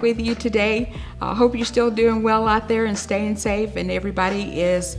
with you today. I hope you're still doing well out there and staying safe, and everybody is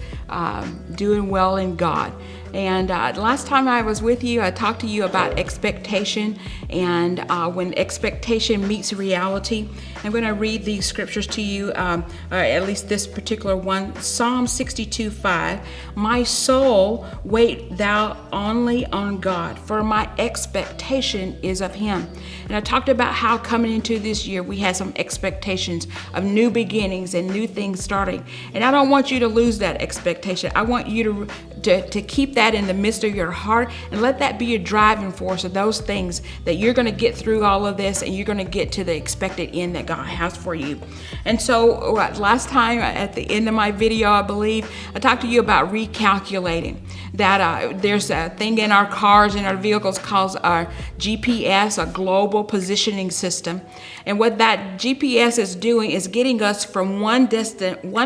doing well in God. And last time I was with you, I talked to you about expectation and when expectation meets reality. I'm going to read these scriptures to you, or at least this particular one. Psalm 62:5. My soul, wait thou only on God, for my expectation is of him. And I talked about how coming into this year, we had some expectations of new beginnings and new things starting. And I don't want you to lose that expectation. I want you to keep that in the midst of your heart and let that be your driving force of those things that you're going to get through all of this and you're going to get to the expected end that God has for you. And so last time at the end of my video, I believe, I talked to you about recalculating. That there's a thing in our cars and our vehicles called our GPS, a global positioning system. And what that GPS is doing is getting us from one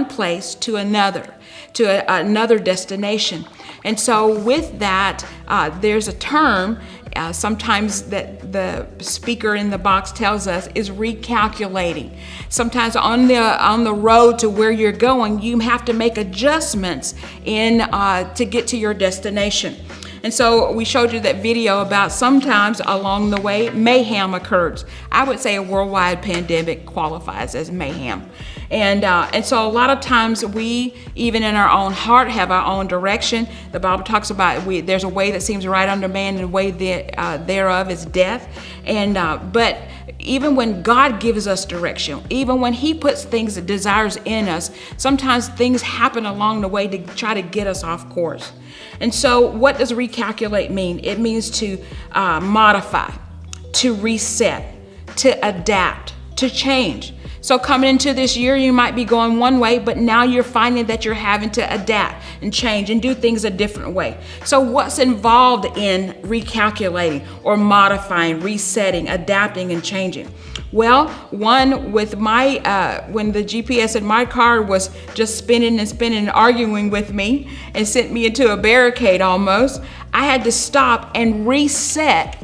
place to another destination. And so with that, there's a term sometimes that the speaker in the box tells us is recalculating. Sometimes on the road to where you're going, you have to make adjustments to get to your destination. And so we showed you that video about sometimes along the way, mayhem occurs. I would say a worldwide pandemic qualifies as mayhem. And so a lot of times we, even in our own heart, have our own direction. The Bible talks about there's a way that seems right unto man, and the way thereof is death. But even when God gives us direction, even when he puts things, desires in us, sometimes things happen along the way to try to get us off course. And so what does recalculate mean? It means to modify, to reset, to adapt, to change. So coming into this year, you might be going one way, but now you're finding that you're having to adapt and change and do things a different way. So what's involved in recalculating or modifying, resetting, adapting, and changing? Well, one, with my when the GPS in my car was just spinning and spinning and arguing with me and sent me into a barricade almost, I had to stop and reset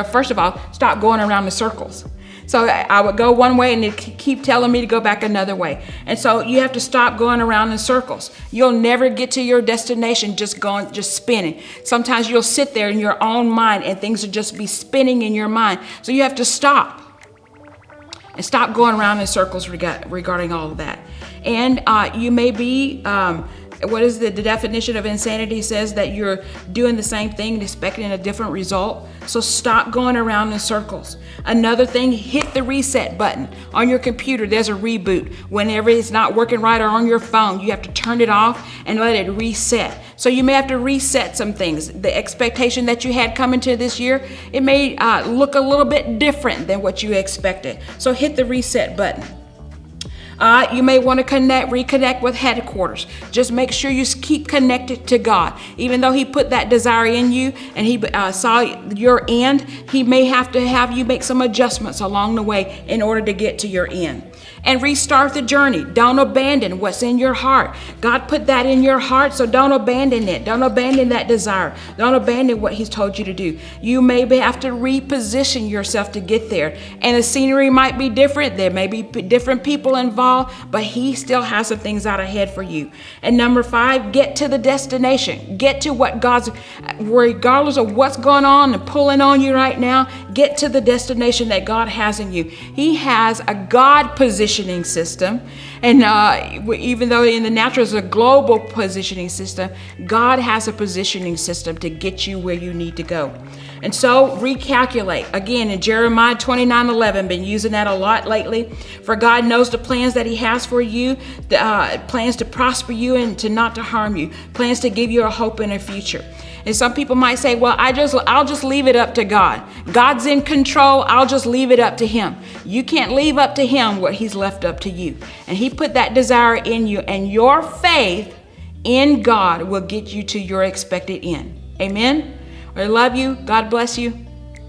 first of all, stop going around the circles. So I would go one way and it keep telling me to go back another way. And so you have to stop going around in circles. You'll never get to your destination just spinning. Sometimes you'll sit there in your own mind and things will just be spinning in your mind. So you have to stop and stop going around in circles regarding all of that. And you may be, what is the definition of insanity says that you're doing the same thing and expecting a different result. So stop going around in circles. Another thing, hit the reset button. On your computer, there's a reboot. Whenever it's not working right, or on your phone, you have to turn it off and let it reset. So you may have to reset some things. The expectation that you had coming to this year, it may look a little bit different than what you expected. So hit the reset button. You may want to reconnect with headquarters. Just make sure you keep connected to God. Even though he put that desire in you and he saw your end, he may have to have you make some adjustments along the way in order to get to your end. And restart the journey. Don't abandon what's in your heart. God put that in your heart, so don't abandon it. Don't abandon that desire. Don't abandon what he's told you to do. You may have to reposition yourself to get there. And the scenery might be different. There may be different people involved, but he still has some things out ahead for you. And number 5, get to the destination. Get to what regardless of what's going on and pulling on you right now, get to the destination that God has in you. He has a God positioning system. And even though in the natural is a global positioning system, God has a positioning system to get you where you need to go. And so recalculate. Again, in Jeremiah 29:11, been using that a lot lately. For God knows the plans that he has for you, plans to prosper you and not to harm you, plans to give you a hope and a future. And some people might say, well, I'll just leave it up to God. God's in control. I'll just leave it up to him. You can't leave up to him what he's left up to you. And he put that desire in you, and your faith in God will get you to your expected end. Amen. I love you. God bless you.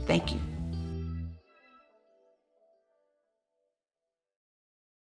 Thank you.